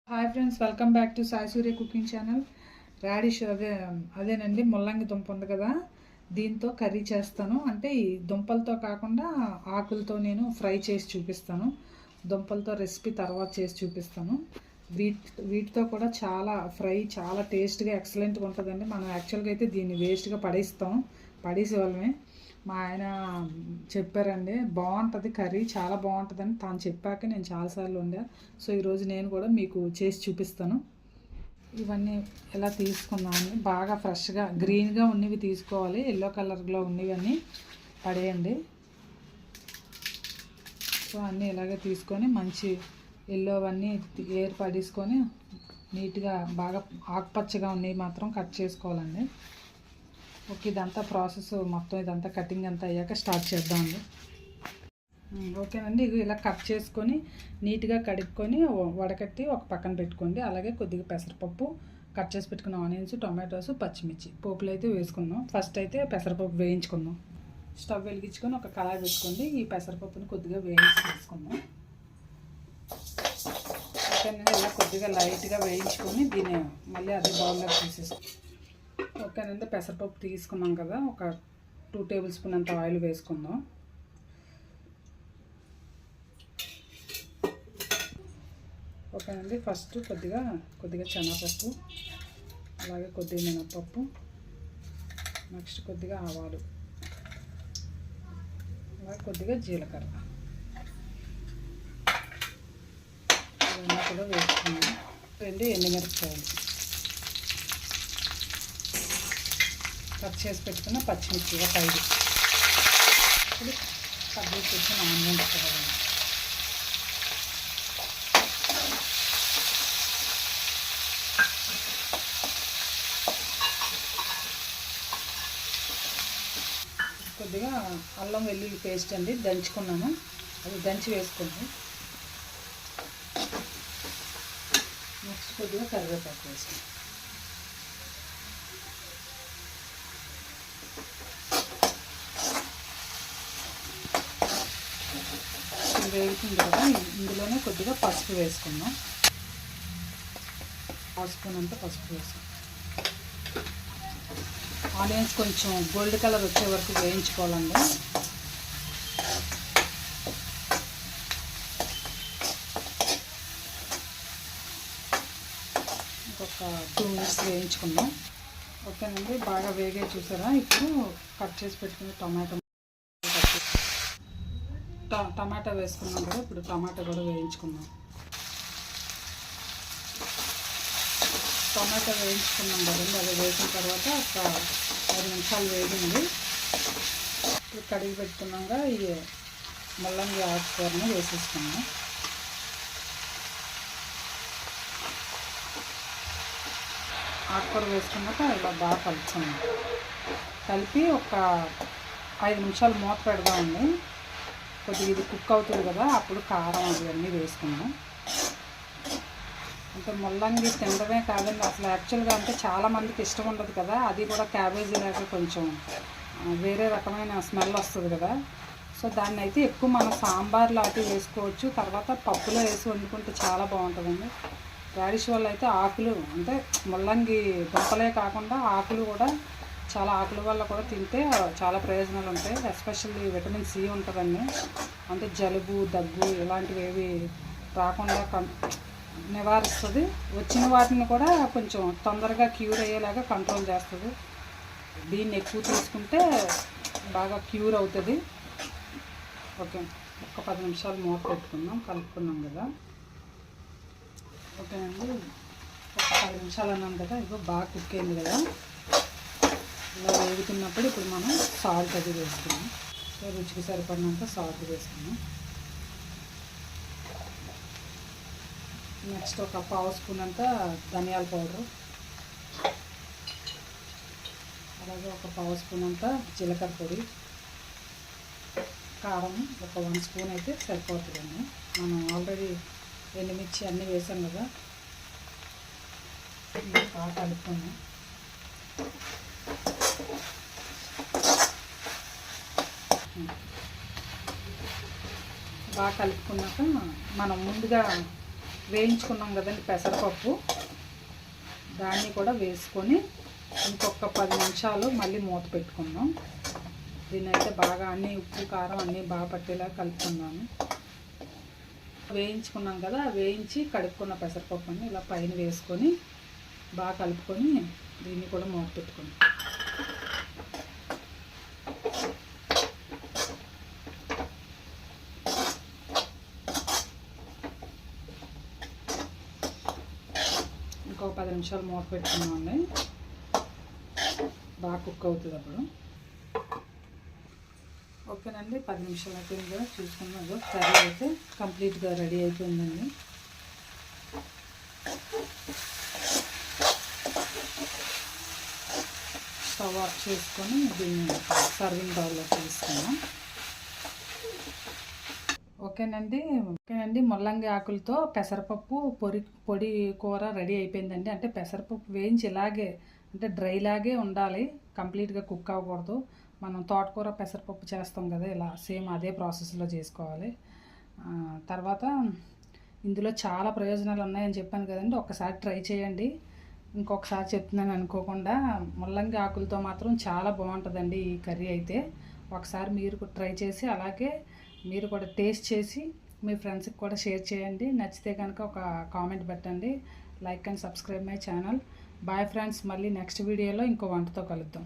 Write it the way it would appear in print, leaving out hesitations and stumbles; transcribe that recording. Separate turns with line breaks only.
Hi friends, welcome back to Sai Surya cooking channel. Radish అదేనండి, ముల్లంగి దుంప ఉంది కదా, దీంతో కర్రీ చేస్తాను. అంటే ఈ దుంపలతో కాకుండా ఆకులతో నేను ఫ్రై చేసి చూపిస్తాను. దుంపలతో రెసిపీ తర్వాత చేసి చూపిస్తాను. వీటితో కూడా చాలా టేస్ట్గా ఎక్సలెంట్గా ఉంటుందండి. మనం యాక్చువల్గా అయితే దీన్ని వేస్ట్గా పడేసే వాళ్ళమే. మా ఆయన చెప్పారండి, బాగుంటుంది కర్రీ, చాలా బాగుంటుందని తాను చెప్పాక నేను చాలాసార్లు వండా. సో ఈరోజు నేను కూడా మీకు చేసి చూపిస్తాను. ఇవన్నీ ఎలా తీసుకున్నామని బాగా ఫ్రెష్గా గ్రీన్గా ఉన్నవి తీసుకోవాలి. ఎల్లో కలర్లో ఉన్నవి అన్నీ పడేయండి. సో అన్నీ ఇలాగే తీసుకొని మంచి ఎల్లో అవన్నీ ఏర్ పడేసుకొని నీట్గా బాగా ఆకుపచ్చగా ఉన్నవి మాత్రం కట్ చేసుకోవాలండి. ఓకే, ఇదంతా ప్రాసెస్ మొత్తం ఇదంతా కటింగ్ అంతా అయ్యాక స్టార్ట్ చేద్దామండి. ఓకేనండి, ఇది ఇలా కట్ చేసుకొని నీట్గా కడుక్కొని వడకట్టి ఒక పక్కన పెట్టుకోండి. అలాగే కొద్దిగా పెసరపప్పు, కట్ చేసి పెట్టుకున్న ఆనియన్స్, టొమాటోస్, పచ్చిమిర్చి పోపులు అయితే వేసుకుందాం. ఫస్ట్ అయితే పెసరపప్పు వేయించుకుందాం. స్టవ్ వెలిగించుకొని ఒక కళాయి పెట్టుకోండి. ఈ పెసరపప్పుని కొద్దిగా వేసుకుందాం. ఓకేనండి, ఇలా కొద్దిగా లైట్గా వేయించుకొని దీన్ని మళ్ళీ అదే బౌల్లోకి తీసేసుకోండి. ఓకేనండి, పెసరపప్పు తీసుకున్నాం కదా, ఒక 2 టేబుల్ స్పూన్ అంత ఆయిల్ వేసుకుందాం. ఓకేనండి, ఫస్ట్ కొద్దిగా శనగపప్పు, అలాగే కొద్దిగా మినప్పప్పు, నెక్స్ట్ కొద్దిగా ఆవాలు, అలాగే కొద్దిగా జీలకర్ర ఇవన్నీ కూడా వేసుకున్నాం. 2 ఎండుమిరపకాయలు, కట్ చేసి పెట్టుకున్న పచ్చిమిర్చి ఒక 5, ఇప్పుడు కట్ చేసి పెట్టుకున్న ఆనియన్స్ కూడా కొద్దిగా అల్లం వెల్లుల్లి పేస్ట్ అండి దంచుకున్నాను, అది దంచి వేసుకోండి. నెక్స్ట్ కొద్దిగా కరివేపాకు వేసుకోండి. వేగుతుంది కదా, ఇందులోనే కొద్దిగా పసుపు వేసుకుందాం. 1 స్పూన్ అంతా పసుపు వేసుకుందాం. ఆనియన్స్ కొంచెం గోల్డ్ కలర్ వచ్చే వరకు వేయించుకోవాలండి. ఇంకొక 2 మినిట్స్ వేయించుకుందాం. ఓకేనండి, బాగా వేగే చూసారా. ఇప్పుడు కట్ చేసి పెట్టుకుని టమాటా వేసుకున్నాం కదా, ఇప్పుడు టమాటా కూడా వేయించుకుందాం. టమాటా వేయించుకున్నాం కదండి, అది వేసిన తర్వాత ఒక 5 నిమిషాలు వేగింది. ఇప్పుడు కడిగి పెట్టుకున్నాక ఈ ముల్లంగి ఆకుకూరను వేసేసుకున్నాం. ఆకుకూర వేసుకున్నాక ఇలా బాగా కలుపుకున్నాం. కలిపి ఒక 5 నిమిషాలు మూత పెడదామండి. కొద్దిగా ఇది కుక్ అవుతుంది కదా, అప్పుడు కారం అవన్నీ వేసుకున్నాం. అంటే ముల్లంగి తినడమే కాదండి, అసలు యాక్చువల్గా అంటే చాలామందికి ఇష్టం ఉండదు కదా, అది కూడా క్యాబేజీ లాగా కొంచెం వేరే రకమైన స్మెల్ వస్తుంది కదా. సో దాన్ని అయితే ఎక్కువ మనం సాంబార్ లాంటివి వేసుకోవచ్చు, తర్వాత పప్పులో వేసి వండుకుంటే చాలా బాగుంటుందండి. రాడిష్ వల్ల అయితే ఆకులు, అంటే ముల్లంగి దుంపలే కాకుండా ఆకులు కూడా, చాలా ఆకుల వల్ల కూడా తింటే చాలా ప్రయోజనాలు ఉంటాయి. ఎస్పెషల్లీ విటమిన్ సి ఉంటుందండి. అంటే జలుబు, దగ్గు ఇలాంటివి ఏవి రాకుండా నివారిస్తుంది. వచ్చిన వాటిని కూడా కొంచెం తొందరగా క్యూర్ అయ్యేలాగా కంట్రోల్ చేస్తుంది. దీన్ని ఎక్కువ తీసుకుంటే బాగా క్యూర్ అవుతుంది. ఓకే, ఒక 10 నిమిషాలు మూత పెట్టుకుందాం. కలుపుకున్నాం కదా. ఓకేనండి, ఒక 10 నిమిషాలు అన్నాం కదా, ఇగో బాగా కుక్ అయింది కదా. ఇలా వేగుతున్నప్పుడు ఇప్పుడు మనం సాల్ట్ అది వేసుకున్నాం. సో రుచికి సరిపడినంత సాల్ట్ వేసుకున్నాం. నెక్స్ట్ ఒక 1/2 స్పూన్ అంతా ధనియాల పౌడరు, అలాగే ఒక 1/2 స్పూన్ అంతా జీలకర్ర పొడి, కారం ఒక 1 స్పూన్ అయితే సరిపోతుందండి. మనం ఆల్రెడీ ఎండుమిర్చి అన్నీ వేసాం కదా, బాగా కలుపుకున్నాం. బాగా కలుపుకున్నాక మనం ముందుగా వేయించుకున్నాం కదండి పెసరపప్పు, దాన్ని కూడా వేసుకొని ఇంకొక 10 నిమిషాలు మళ్ళీ మూత పెట్టుకుందాం. దీన్ని అయితే బాగా అన్నీ ఉప్పు కారం అన్నీ బాగా పట్టేలా కలుపుకున్నాను. వేయించుకున్నాం కదా, వేయించి కడుక్కున్న పెసరపప్పుని ఇలా పైన వేసుకొని బాగా కలుపుకొని దీన్ని కూడా మూత పెట్టుకున్నాం. ఇంకొక 10 నిమిషాలు మూత పెట్టుకున్నామండి, బాగా కుక్ అవుతుంది అప్పుడు. ఓకేనండి, 10 నిమిషాలు అయిపోయింది కదా, చూసుకున్నాను. కర్రీ అయితే కంప్లీట్గా రెడీ అయిపోయిందండి. స్టవ్ ఆఫ్ చేసుకొని దీన్ని సర్వింగ్ బౌల్లో తీసుకున్నాం. ఓకేనండి, ముల్లంగి ఆకులతో పెసరపప్పు పొడి కూర రెడీ అయిపోయిందండి. అంటే పెసరపప్పు వేయించి ఇలాగే అంటే డ్రై లాగే ఉండాలి, కంప్లీట్గా కుక్ అవ్వకూడదు. మనం తోటకూర పెసరపప్పు చేస్తాం కదా, ఇలా సేమ్ అదే ప్రాసెస్లో చేసుకోవాలి. తర్వాత ఇందులో చాలా ప్రయోజనాలు ఉన్నాయని చెప్పాను కదండి, ఒకసారి ట్రై చేయండి. ఇంకొకసారి చెప్తున్నాను అనుకోకుండా, ముల్లంగి ఆకులతో మాత్రం చాలా బాగుంటుందండి ఈ కర్రీ అయితే. ఒకసారి మీరు ట్రై చేసి అలాగే మీరు కూడా టేస్ట్ చేసి మీ ఫ్రెండ్స్కి కూడా షేర్ చేయండి. నచ్చితే కనుక ఒక కామెంట్ పెట్టండి. Like and subscribe my channel. Bye friends, మళ్ళీ నెక్స్ట్ వీడియోలో ఇంకో వంటతో కలుద్దాం.